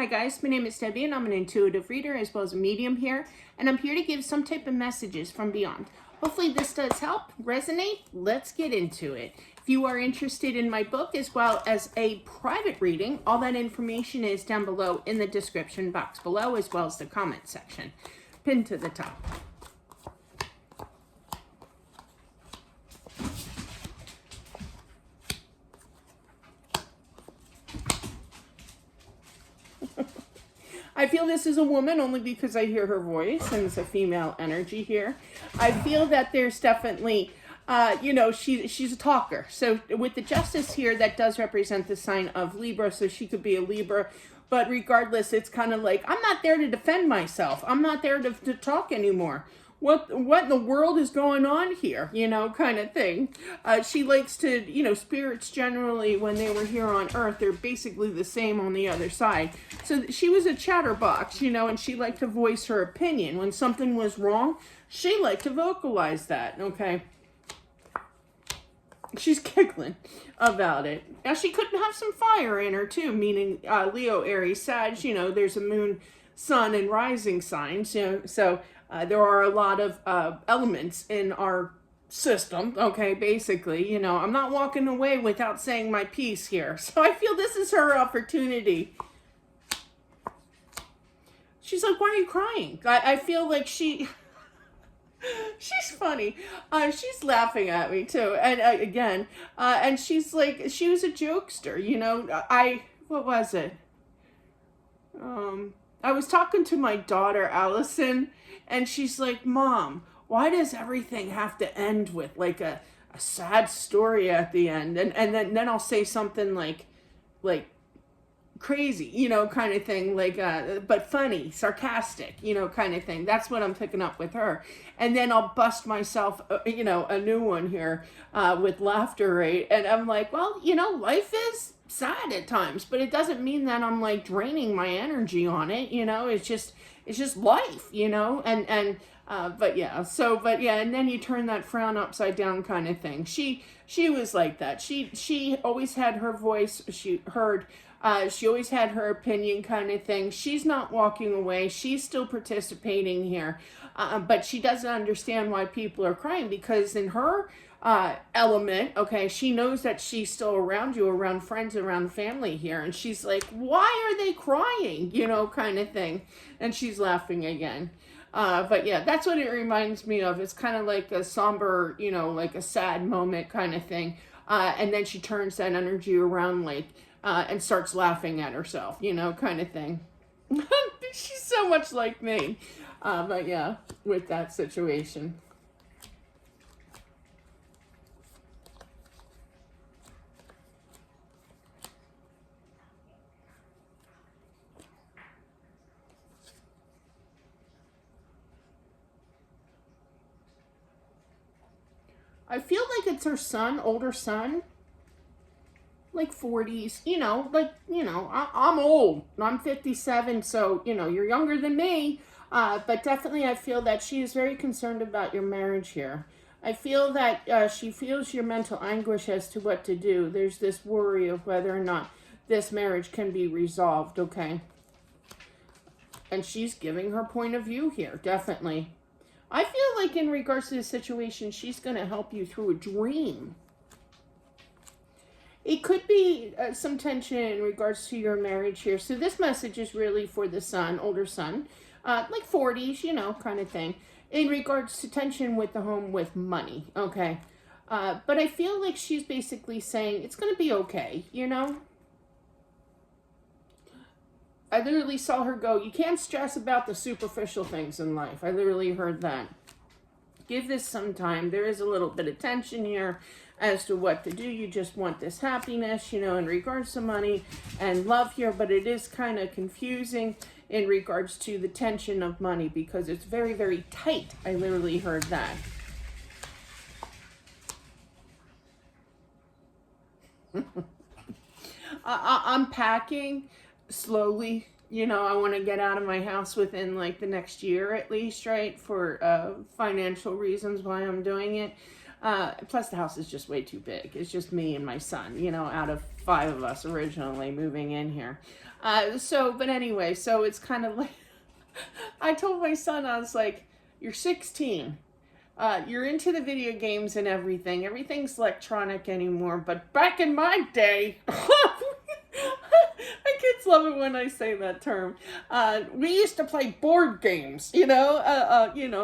Hi guys, my name is Debbie and I'm an intuitive reader as well as a medium here, and I'm here to give some type of messages from beyond. Hopefully this does help, resonate. Let's get into it. If you are interested in my book as well as a private reading, all that information is down below in the description box below as well as the comment section, pinned to the top. I feel this is a woman only because I hear her voice and it's a female energy here. I feel that there's definitely, she's a talker. So with the Justice here, that does represent the sign of Libra, so she could be a Libra. But regardless, it's kind of like, I'm not there to defend myself. I'm not there to talk anymore. What in the world is going on here, kind of thing. She likes to, spirits generally, when they were here on Earth, they're basically the same on the other side. So she was a chatterbox, and she liked to voice her opinion. When something was wrong, she liked to vocalize that, okay? She's giggling about it. Now, she could have some fire in her, too, meaning Leo, Aries, Sag, there's a moon, sun, and rising signs, so... there are a lot of elements in our system, okay, basically, I'm not walking away without saying my piece here. So I feel this is her opportunity. She's like, why are you crying? I feel like she's funny. She's laughing at me too. And again, and she's like, she was a jokester, what was it? I was talking to my daughter, Allison, and she's like, Mom, why does everything have to end with like a sad story at the end? And then I'll say something like crazy, kind of thing, like, but funny, sarcastic, kind of thing. That's what I'm picking up with her. And then I'll bust myself, a new one here with laughter rate. And I'm like, well, life is sad at times, but it doesn't mean that I'm like draining my energy on it, it's just life, but yeah, and then you turn that frown upside down kind of thing. She was like that. She always had her voice, she always had her opinion kind of thing. She's not walking away. She's still participating here. But she doesn't understand why people are crying, because in her element, okay, she knows that she's still around you, around friends, around family here. And she's like, why are they crying? Kind of thing. And she's laughing again. But yeah, that's what it reminds me of. It's kind of like a somber, like a sad moment kind of thing. And then she turns that energy around like, and starts laughing at herself, kind of thing. She's so much like me. But yeah, with that situation. I feel like it's her son, older son, like 40s, I'm old. I'm 57, so, you're younger than me. But definitely I feel that she is very concerned about your marriage here. I feel that she feels your mental anguish as to what to do. There's this worry of whether or not this marriage can be resolved, okay? And she's giving her point of view here, definitely. I feel like in regards to the situation, she's going to help you through a dream. It could be some tension in regards to your marriage here. So this message is really for the son, older son, like 40s, kind of thing. In regards to tension with the home with money, okay? But I feel like she's basically saying it's going to be okay, I literally saw her go, you can't stress about the superficial things in life. I literally heard that. Give this some time. There is a little bit of tension here as to what to do. You just want this happiness, in regards to money and love here, but it is kind of confusing in regards to the tension of money because it's very, very tight. I literally heard that. I'm packing slowly. I want to get out of my house within like the next year at least, right? For financial reasons why I'm doing it. Plus the house is just way too big. It's just me and my son, you know, out of 5 of us originally moving in here. But anyway, so it's kind of like, I told my son, I was like, you're 16. You're into the video games and everything. Everything's electronic anymore. But back in my day, my kids love it when I say that term. We used to play board games, you know,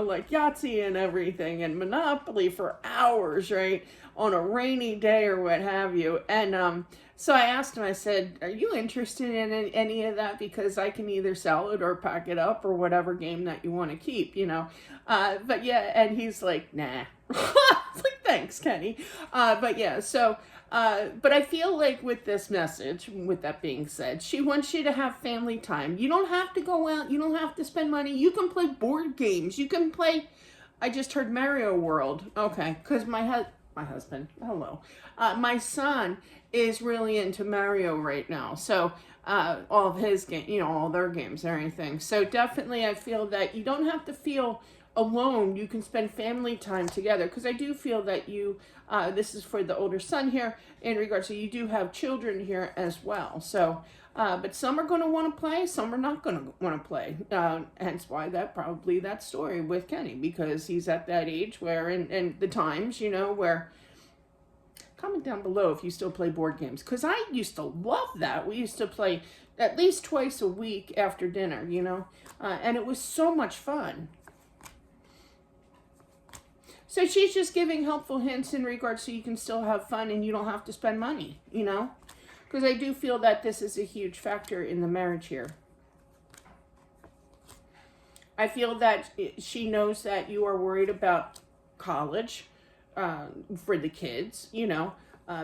like Yahtzee and everything, and Monopoly for hours, right, on a rainy day or what have you. And so I asked him, I said, are you interested in any of that? Because I can either sell it or pack it up or whatever game that you want to keep, you know. But yeah, and he's like, nah. It's like, thanks, Kenny. But yeah, so... but I feel like with this message, with that being said, she wants you to have family time. You don't have to go out. You don't have to spend money. You can play board games. You can play, I just heard Mario World. Okay, because my husband, hello. My son is really into Mario right now. So all of his game, you know, all their games and everything. So definitely I feel that you don't have to feel alone. You can spend family time together, because I do feel that you this is for the older son here in regards to, you do have children here as well. So but some are going to want to play, some are not going to want to play, hence why that story with Kenny, because he's at that age where in the times, you know, where, comment down below if you still play board games, because I used to love that. We used to play at least twice a week after dinner, you know, and it was so much fun. So she's just giving helpful hints in regards so you can still have fun and you don't have to spend money, you know? Because I do feel that this is a huge factor in the marriage here. I feel that she knows that you are worried about college for the kids, you know,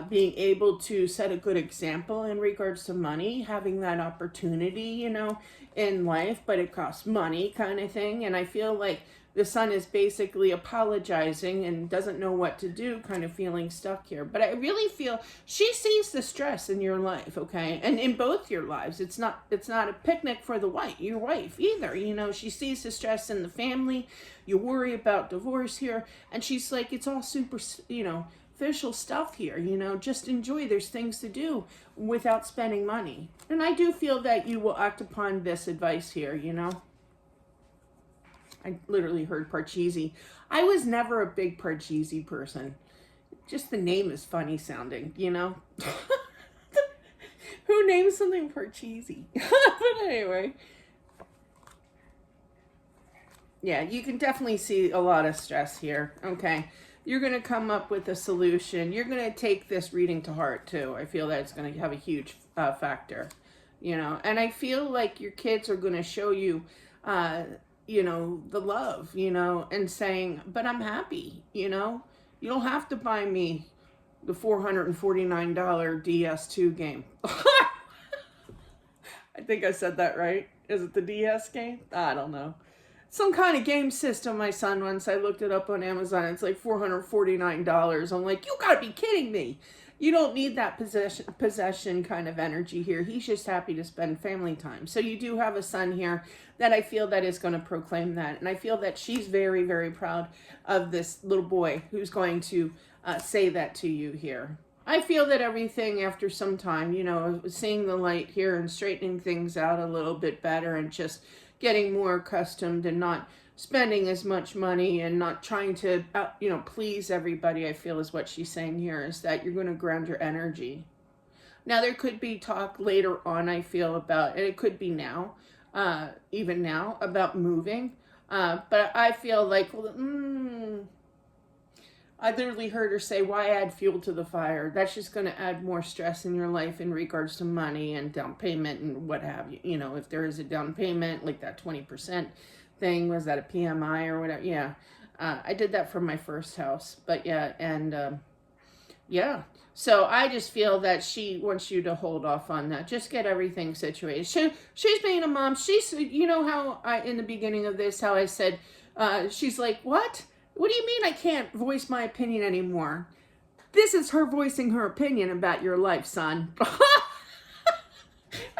being able to set a good example in regards to money, having that opportunity, you know, in life, but it costs money kind of thing. And I feel like the son is basically apologizing and doesn't know what to do, kind of feeling stuck here. But I really feel she sees the stress in your life, okay? And in both your lives. It's not a picnic for your wife either. You know, she sees the stress in the family. You worry about divorce here. And she's like, it's all super, you know, official stuff here, you know, just enjoy. There's things to do without spending money. And I do feel that you will act upon this advice here, you know. I literally heard Parcheesi. I was never a big Parcheesi person. Just the name is funny sounding, you know? Who names something Parcheesi? But anyway. Yeah, you can definitely see a lot of stress here, okay? You're going to come up with a solution. You're going to take this reading to heart, too. I feel that it's going to have a huge factor, you know? And I feel like your kids are going to show you... you know, the love, you know, and saying, but I'm happy, you know, you don't have to buy me the $449 DS2 game. I think I said that right. Is it the DS game? I don't know. Some kind of game system my son wants. I looked it up on Amazon. It's like $449. I'm like, you gotta be kidding me. You don't need that possession kind of energy here. He's just happy to spend family time. So you do have a son here that I feel that is going to proclaim that. And I feel that she's very, very proud of this little boy who's going to say that to you here. I feel that everything after some time, you know, seeing the light here and straightening things out a little bit better and just getting more accustomed and not spending as much money and not trying to, you know, please everybody, I feel is what she's saying here, is that you're going to ground your energy. Now, there could be talk later on, I feel, about, and it could be now, even now, about moving. But I feel like, I literally heard her say, why add fuel to the fire? That's just going to add more stress in your life in regards to money and down payment and what have you. You know, if there is a down payment, like that 20% thing, was that a PMI or whatever? Yeah, I did that for my first house, but yeah, and yeah, so I just feel that she wants you to hold off on that. Just get everything situated. She's being a mom. She's, you know how in the beginning of this, how I said, she's like, what do you mean I can't voice my opinion anymore? This is her voicing her opinion about your life, son.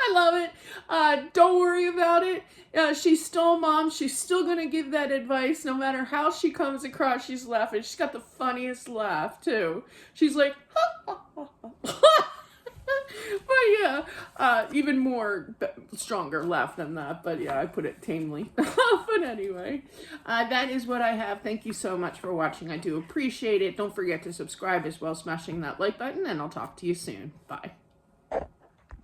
I love it. Don't worry about it. She's still mom. She's still going to give that advice no matter how she comes across. She's laughing. She's got the funniest laugh, too. She's like, but yeah, even more stronger laugh than that. But yeah, I put it tamely. But anyway, that is what I have. Thank you so much for watching. I do appreciate it. Don't forget to subscribe as well, smashing that like button, and I'll talk to you soon. Bye.